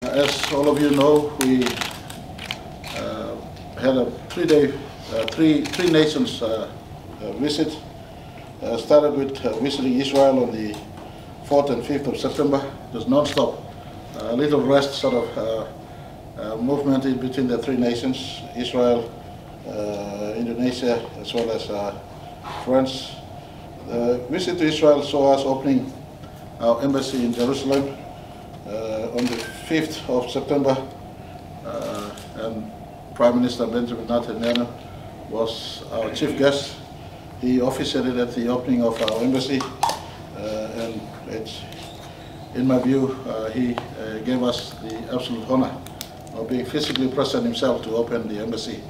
As all of you know, we had a three-day, three nations visit. Started with visiting Israel on the 4th and 5th of September. It was non-stop, a little rest sort of movement in between the three nations, Israel, Indonesia, as well as France. The visit to Israel saw us opening our embassy in Jerusalem on the 5th of September, and Prime Minister Benjamin Netanyahu was our chief guest. He officiated at the opening of our embassy, and in my view, he gave us the absolute honor of being physically present himself to open the embassy.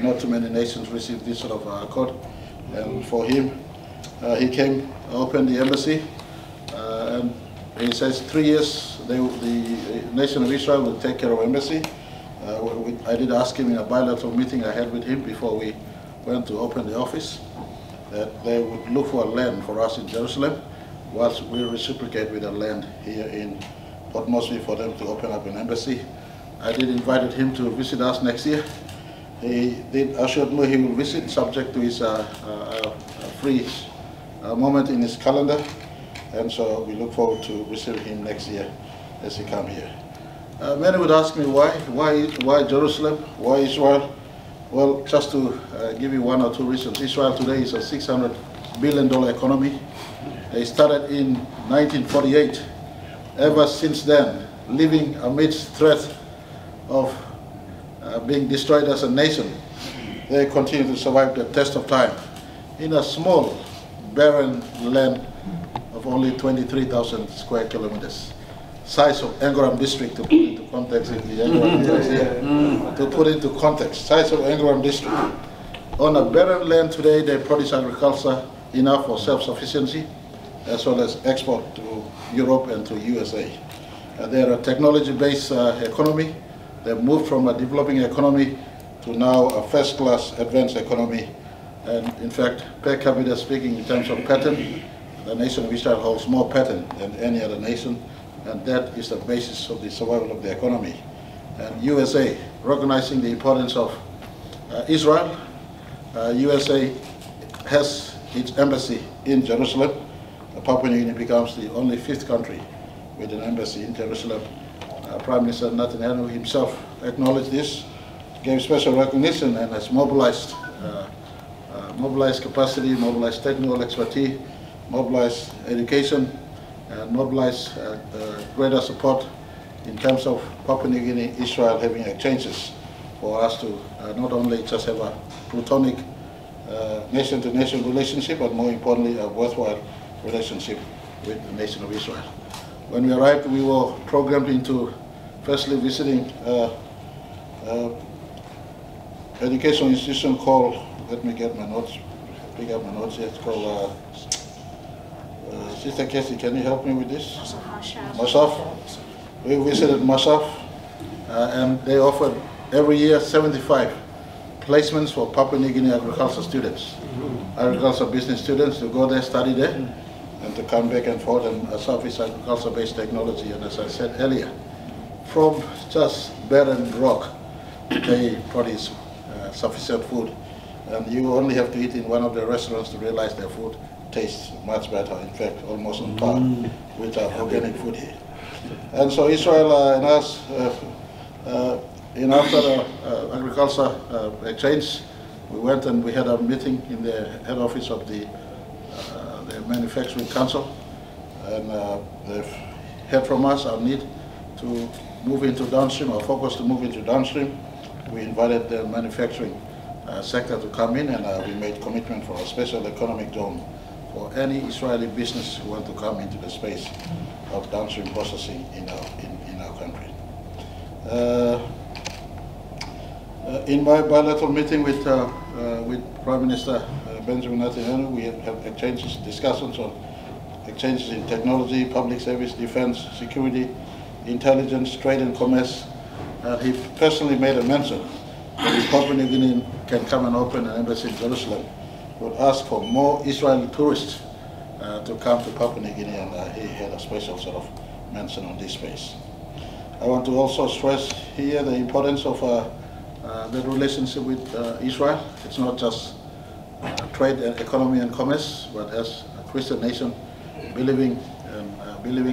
Not too many nations received this sort of accord, and for him, he came, opened the embassy, and he says 3 years the nation of Israel will take care of embassy. I did ask him in a bilateral meeting I had with him before we went to open the office that they would look for a land for us in Jerusalem, whilst we reciprocate with a land here in Port Moresby for them to open up an embassy. I did invite him to visit us next year. He did assured me he will visit, subject to his free moment in his calendar, and so we look forward to receiving him next year as he comes here. Many would ask me why Jerusalem, why Israel? Well, just to give you one or two reasons. Israel today is a $600 billion economy. They started in 1948. Ever since then, living amidst threat of being destroyed as a nation, they continue to survive the test of time in a small, barren land of only 23,000 square kilometers. Size of Engram district, to put into context, size of Engram district. On a barren land today, they produce agriculture enough for self-sufficiency, as well as export to Europe and to USA. They're a technology-based economy. They've moved from a developing economy to now a first-class advanced economy. And in fact, per capita speaking, in terms of patent, the nation of Israel holds more patent than any other nation, and that is the basis of the survival of the economy. And USA, recognizing the importance of Israel, USA has its embassy in Jerusalem. Papua New Guinea becomes the only 5th country with an embassy in Jerusalem. Prime Minister Netanyahu himself acknowledged this, gave special recognition, and has mobilized capacity, mobilized technical expertise, mobilized education, and mobilize greater support in terms of Papua New Guinea, Israel having exchanges for us to not only just have a plutonic nation-to-nation relationship, but more importantly, a worthwhile relationship with the nation of Israel. When we arrived, we were programmed into firstly visiting educational institution called, let me get my notes, pick up my notes here, it's called Sister Casey, can you help me with this? Masaf. We visited Masaf, and they offered every year 75 placements for Papua New Guinea agriculture students, agriculture business students to go there, study there, and to come back and forth. And Masaf is agriculture-based technology, and as I said earlier, from just barren rock, they produce sufficient food, and you only have to eat in one of the restaurants to realize their food tastes much better, in fact, almost on par with our organic food here. And so Israel and us, after the agriculture exchange, we went and we had a meeting in the head office of the Manufacturing Council, and they've heard from us our need to move into downstream, our focus to move into downstream. We invited the manufacturing sector to come in, and we made commitment for a special economic zone for any Israeli business who want to come into the space of downstream processing in our country. In my bilateral meeting with Prime Minister Benjamin Netanyahu, we have exchanges, discussions on exchanges in technology, public service, defense, security, intelligence, trade and commerce. He personally made a mention that if Papua New Guinea can come and open an embassy in Jerusalem, would ask for more Israeli tourists to come to Papua New Guinea, and he had a special sort of mention on this space. I want to also stress here the importance of the relationship with Israel. It's not just trade and economy and commerce, but as a Christian nation, believing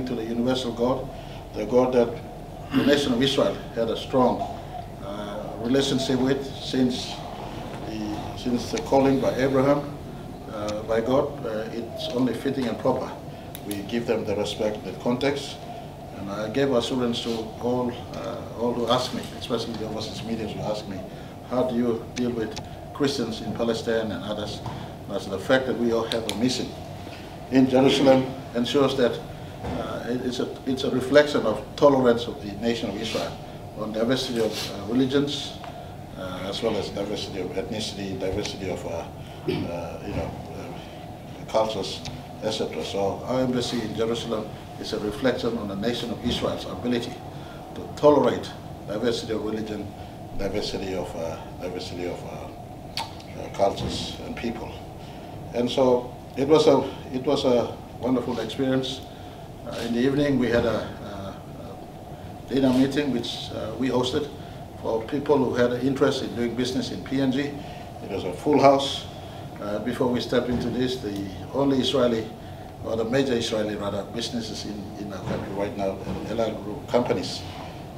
to the universal God, the God that the nation of Israel had a strong relationship with since the calling by Abraham by God. It's only fitting and proper we give them the respect, the context. And I gave assurance to all who ask me, especially the overseas media who ask me, how do you deal with Christians in Palestine and others? That's the fact that we all have a mission in Jerusalem ensures that it's a reflection of tolerance of the nation of Israel on diversity of religions, as well as diversity of ethnicity, diversity of cultures, etc. So our embassy in Jerusalem is a reflection on the nation of Israel's ability to tolerate diversity of religion, diversity of cultures and people. And so it was a wonderful experience. In the evening we had a dinner meeting which we hosted for people who had an interest in doing business in PNG. It was a full house. Before we step into this, the only Israeli, or the major Israeli rather, businesses in our country right now, halal group companies,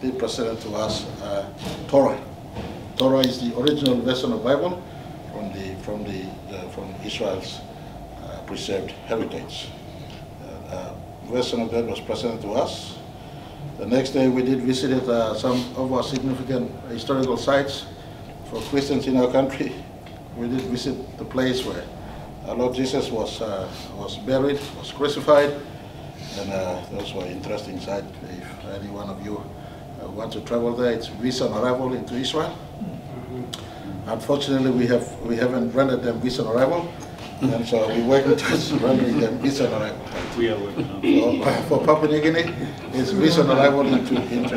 they presented to us Torah. Torah is the original version of Bible from Israel's preserved heritage. Version of that was presented to us. The next day we did visit some of our significant historical sites for Christians in our country. We did visit the place where our Lord Jesus was buried, was crucified, and those were interesting sites. If any one of you want to travel there, it's visa on arrival into Israel. Unfortunately, we haven't rendered them visa on arrival, and so we're working towards rendering them visa on arrival. We are working on it. For Papua New Guinea, it's visa on arrival into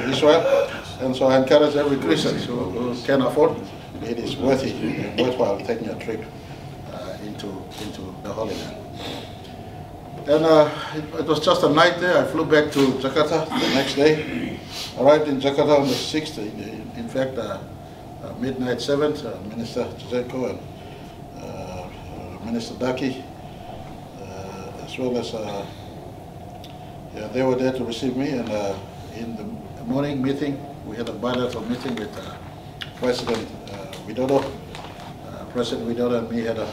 Israel, and so I encourage every Christian who can afford, it is worthwhile taking a trip into the Holy Land. And it was just a night there. I flew back to Jakarta the next day. Arrived in Jakarta on the 6th. In fact, midnight 7th, Minister Tuzeko and Minister Daki, as well as they were there to receive me. And in the morning meeting, we had a bilateral meeting with President Widodo. President Widodo and me had a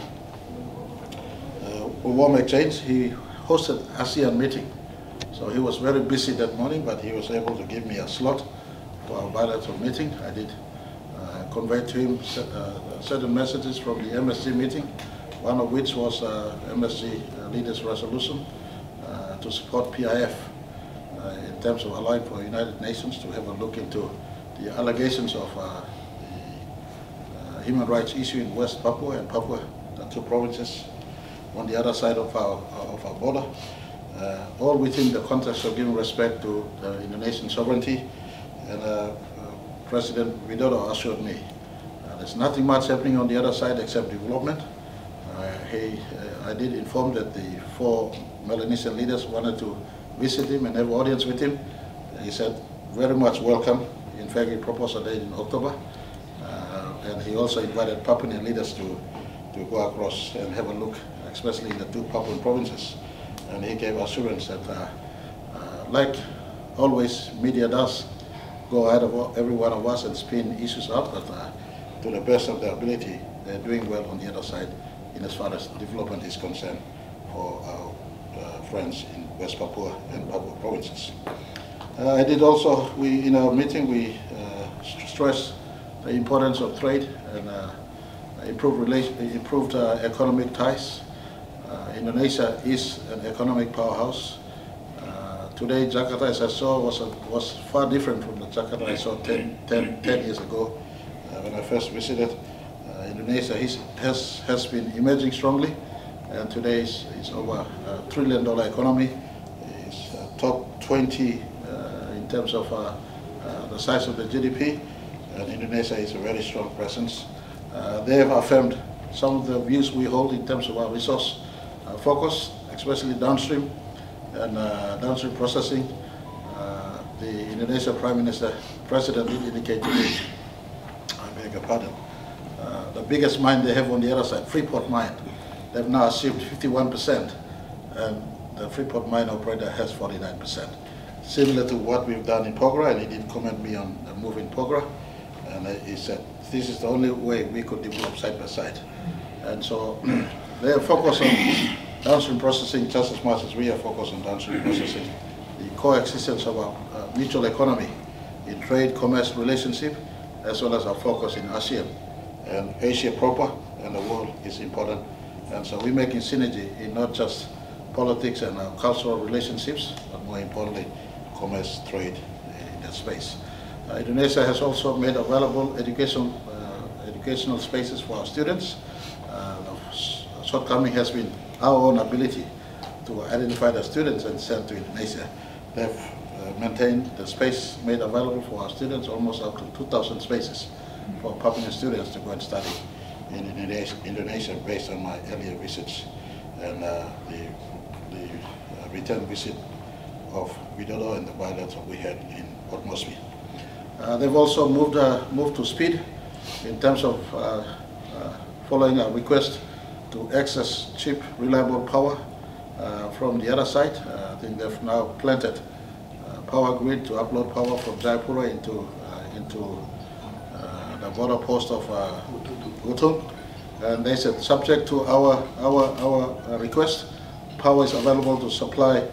warm exchange. He hosted ASEAN meeting, so he was very busy that morning, but he was able to give me a slot for our bilateral meeting. I did convey to him certain messages from the MSG meeting, one of which was MSG leaders' resolution to support PIF in terms of allowing for United Nations to have a look into the allegations of the human rights issue in West Papua and Papua, the two provinces on the other side of our border, all within the context of giving respect to Indonesian sovereignty. And President Widodo assured me there's nothing much happening on the other side except development. I did inform that the 4 Melanesian leaders wanted to visit him and have an audience with him. He said, very much welcome. In fact, he proposed a date in October. And he also invited Papuan leaders to go across and have a look, especially in the 2 Papuan provinces. And he gave assurance that, like always media does, go ahead of every one of us and spin issues out, but to the best of their ability, they're doing well on the other side in as far as development is concerned for our friends in West Papua and Papua provinces. I did also, in our meeting, we stressed the importance of trade and improved economic ties. Indonesia is an economic powerhouse. Today, Jakarta, as I saw, was far different from the Jakarta I saw 10 years ago. When I first visited, Indonesia has been emerging strongly, and today it's over $1 trillion economy. It's top 20 in terms of the size of the GDP, and Indonesia is a very strong presence. They have affirmed some of the views we hold in terms of our resource focus, especially downstream and downstream processing, the Indonesia Prime Minister, President did indicate to me, I beg your pardon, the biggest mine they have on the other side, Freeport mine, they've now achieved 51%, and the Freeport mine operator has 49%. Similar to what we've done in Pogra, and he did comment me on the move in Pogra, and he said this is the only way we could develop side by side. And so they are focused on downstream processing just as much as we are focused on downstream processing. The coexistence of our mutual economy in trade, commerce, relationship, as well as our focus in ASEAN and Asia proper and the world is important. And so we're making synergy in not just politics and our cultural relationships, but more importantly, commerce, trade in that space. Indonesia has also made available educational spaces for our students. The shortcoming has been our own ability to identify the students and send to Indonesia. They've maintained the space made available for our students, almost up to 2,000 spaces for Papuan students to go and study in Indonesia based on my earlier visits and the return visit of Widodo and the bilateral we had in Port Moresby. They've also moved to speed in terms of following our request to access cheap, reliable power from the other side. I think they've now planted power grid to upload power from Jayapura into the border post of Utung. And they said, subject to our request, power is available to supply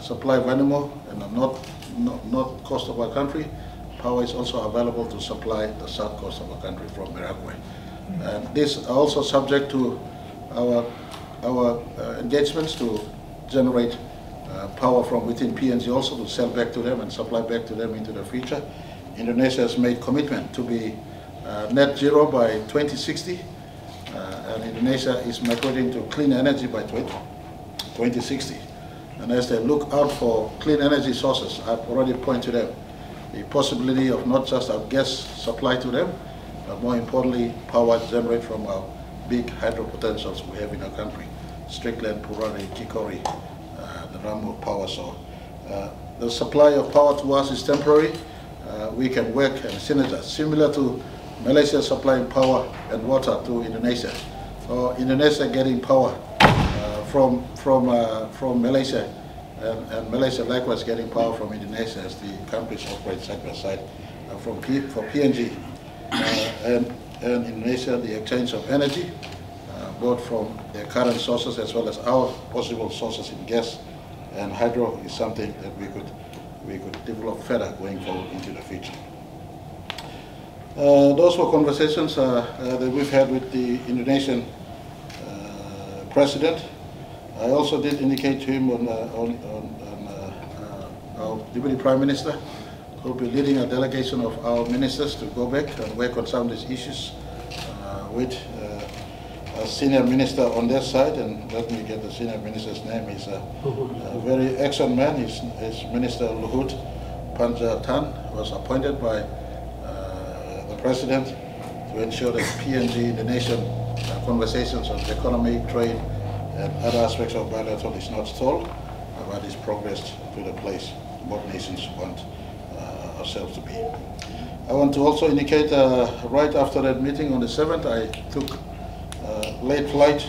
Vanimo and the north coast of our country. Power is also available to supply the south coast of our country from Marape. And these are also subject to our engagements to generate power from within PNG also to sell back to them and supply back to them into the future. Indonesia has made commitment to be net zero by 2060, and Indonesia is migrating to clean energy by 2060. And as they look out for clean energy sources, I've already pointed to them the possibility of not just our gas supply to them, but more importantly, power generated from our big hydro potentials we have in our country, Strickland, Purari, Kikori, the Ramu power. So the supply of power to us is temporary. We can work and synergize, similar to Malaysia supplying power and water to Indonesia. So Indonesia getting power from Malaysia, and Malaysia likewise getting power from Indonesia as the countries operate side by side for PNG and Indonesia, the exchange of energy, both from their current sources as well as our possible sources in gas and hydro, is something that we could develop further going forward into the future. Those were conversations that we've had with the Indonesian President. I also did indicate to him on our Deputy Prime Minister, who will be leading a delegation of our ministers to go back and work on some of these issues with a senior minister on their side. And let me get the senior minister's name. He's a very excellent man. He's Minister Luhut Panjaitan, was appointed by the President to ensure that PNG Indonesian conversations on economy, trade, and other aspects of bilateral is not stalled, but is progressed to the place both nations want ourselves to be. I want to also indicate right after that meeting on the 7th, I took late flight.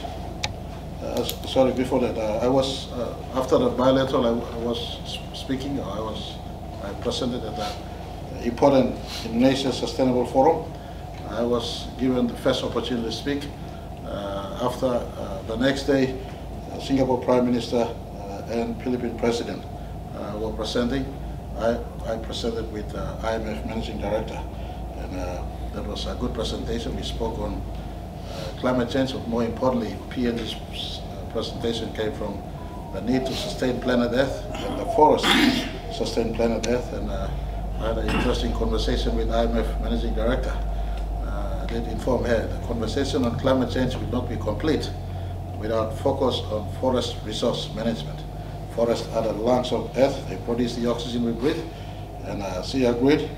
Sorry, before that, I was after the bilateral. I was speaking. I presented at the important Indonesia Sustainable Forum. I was given the first opportunity to speak. After the next day, Singapore Prime Minister and Philippine President were presenting. I presented with IMF Managing Director, and that was a good presentation. We spoke on climate change, but more importantly, PNG's presentation came from the need to sustain planet Earth and the forest sustain planet Earth, and I had an interesting conversation with IMF Managing Director. I did inform her the conversation on climate change will not be complete without focus on forest resource management. Forests are the lungs of Earth. They produce the oxygen we breathe, and she agreed.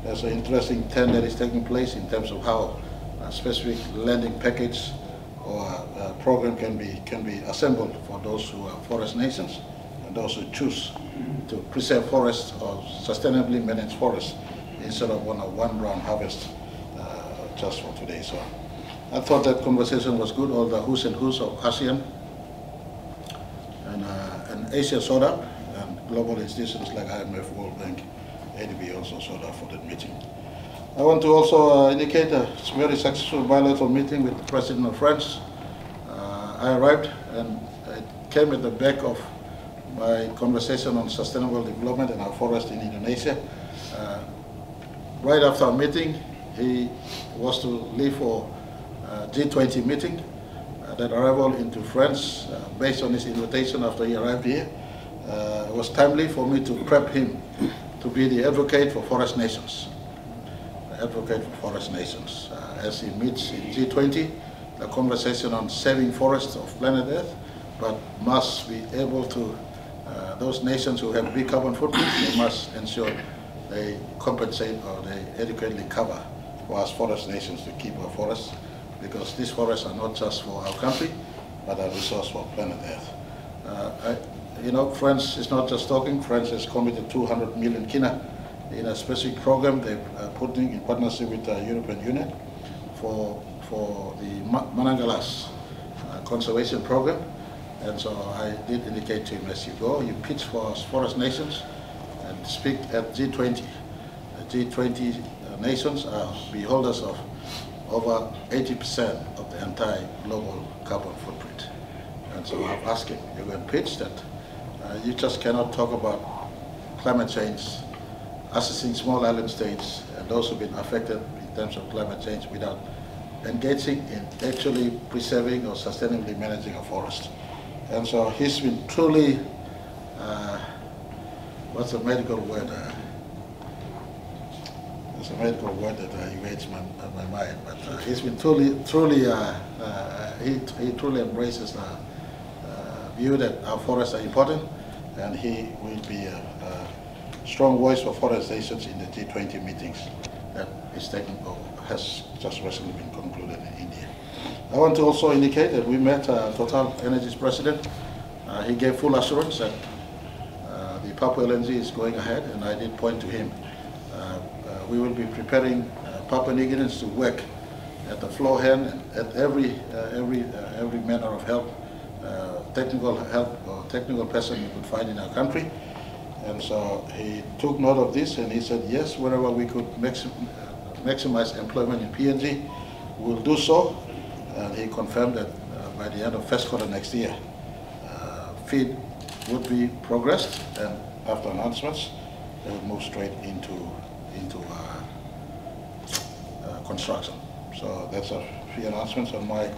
There's an interesting trend that is taking place in terms of how a specific lending package or program can be assembled for those who are forest nations, those who choose to preserve forests or sustainably manage forests instead of on a one-round harvest just for today. So I thought that conversation was good. All the who's and who's of ASEAN and Asia showed up, and global institutions like IMF, World Bank, ADB also showed up for that meeting. I want to also indicate a very successful bilateral meeting with the President of France. I arrived, and it came at the back of my conversation on sustainable development and our forest in Indonesia. Right after our meeting, he was to leave for a G20 meeting that arrived into France based on his invitation after he arrived here. It was timely for me to prep him to be the advocate for forest nations. As he meets in G20, the conversation on saving forests of planet Earth, but must be able to, those nations who have big carbon footprints, they must ensure they compensate or they adequately cover for us forest nations to keep our forests, because these forests are not just for our country, but a resource for planet Earth. You know, France is not just talking. France has committed 200 million kina in a specific program they're putting in partnership with the European Union for the Manangalas conservation program. And so I did indicate to him, as you go, you pitch for us forest nations and speak at G20. The G20 nations are beholders of over 80% of the entire global carbon footprint. And so I've asked him, you're going to pitch that you just cannot talk about climate change, assessing small island states and those who've been affected in terms of climate change without engaging in actually preserving or sustainably managing a forest. And so he's been truly, what's the medical word? There's a medical word that evades my mind, but he's been truly, he truly embraces the view that our forests are important, and he will be a strong voice for forest nations in the G20 meetings that is taking over, has just recently been concluded in India. I want to also indicate that we met Total Energy's president. He gave full assurance that the Papua LNG is going ahead, and I did point to him. We will be preparing Papua New Guineans to work at the floor hand and at every manner of help, technical help or technical person you could find in our country. And so he took note of this, and he said, yes, wherever we could maximize employment in PNG, we'll do so. And he confirmed that by the end of first quarter next year, FEED would be progressed, and after announcements, they would move straight into construction. So that's a few announcements on my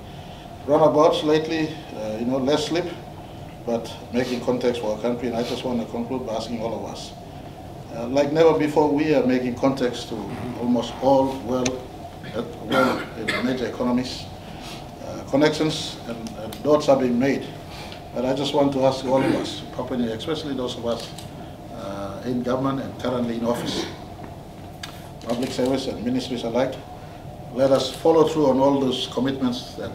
runabouts lately. You know, less sleep, but making context for our country. And I just want to conclude by asking all of us, like never before, we are making context to almost all in major economies. Connections and dots are being made. But I just want to ask all of us, especially those of us in government and currently in office, public service and ministries alike, let us follow through on all those commitments that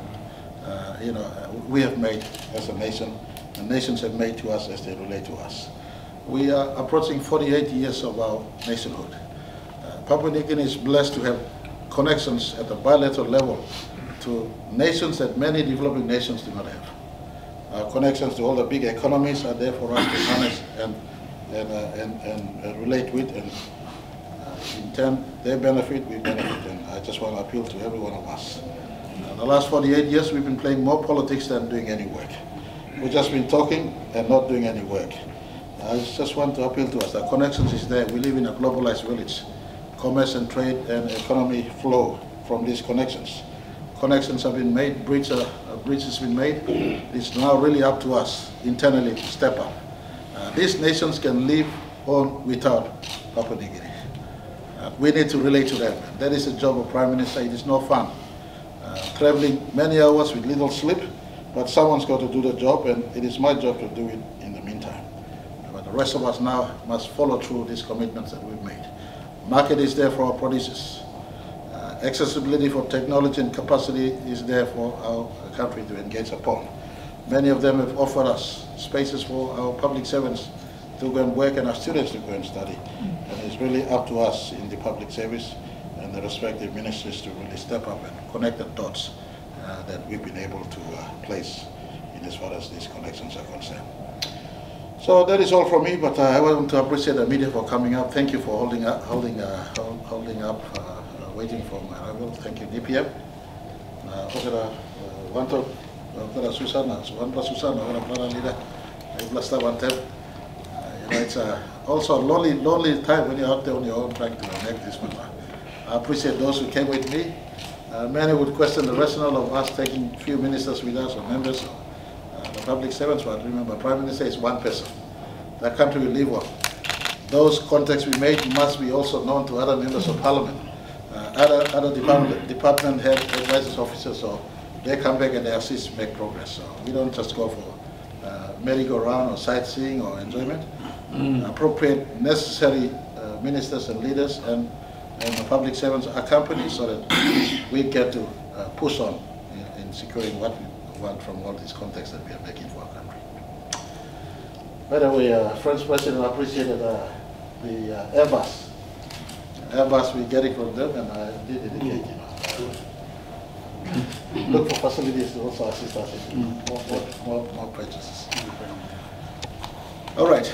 we have made as a nation, and nations have made to us as they relate to us. We are approaching 48 years of our nationhood. Papua New Guinea is blessed to have connections at the bilateral level to nations that many developing nations do not have. Connections to all the big economies are there for us to harness and relate with, and in turn they benefit, we benefit, and I just want to appeal to every one of us. The last 48 years we've been playing more politics than doing any work. We've just been talking and not doing any work. I just want to appeal to us, the connections is there. We live in a globalized village. Commerce and trade and economy flow from these connections. Connections have been made, bridge has been made. It's now really up to us internally to step up. These nations can live on without Papua New Guinea. We need to relate to them. That is the job of Prime Minister. It is no fun. Traveling many hours with little sleep, but someone's got to do the job, and it is my job to do it in the meantime. But the rest of us now must follow through these commitments that we've made. Market is there for our producers. Accessibility for technology and capacity is there for our country to engage upon. Many of them have offered us spaces for our public servants to go and work and our students to go and study. And it's really up to us in the public service and the respective ministries to really step up and connect the dots that we've been able to place in as far as these connections are concerned. So that is all from me, but I want to appreciate the media for coming up. Thank you for holding up, waiting for my arrival. Thank you, DPM. It's also a lonely time when you're out there on your own trying to make this one. I appreciate those who came with me. Many would question the rationale of us taking few ministers with us or members of the public servants, but remember, Prime Minister is one person. The country will live on. Those contacts we made must be also known to other members of Parliament, other department head, advisors, officers, so they come back and they assist make progress. So we don't just go for merry-go-round or sightseeing or enjoyment. Appropriate, necessary ministers and leaders and the public servants accompany so that we get to push on in securing what we want from all these contacts that we are making for our country. By the way, French President appreciated the Airbus we're getting from them, and I did indicate, look for facilities to also assist us in more purchases. All right.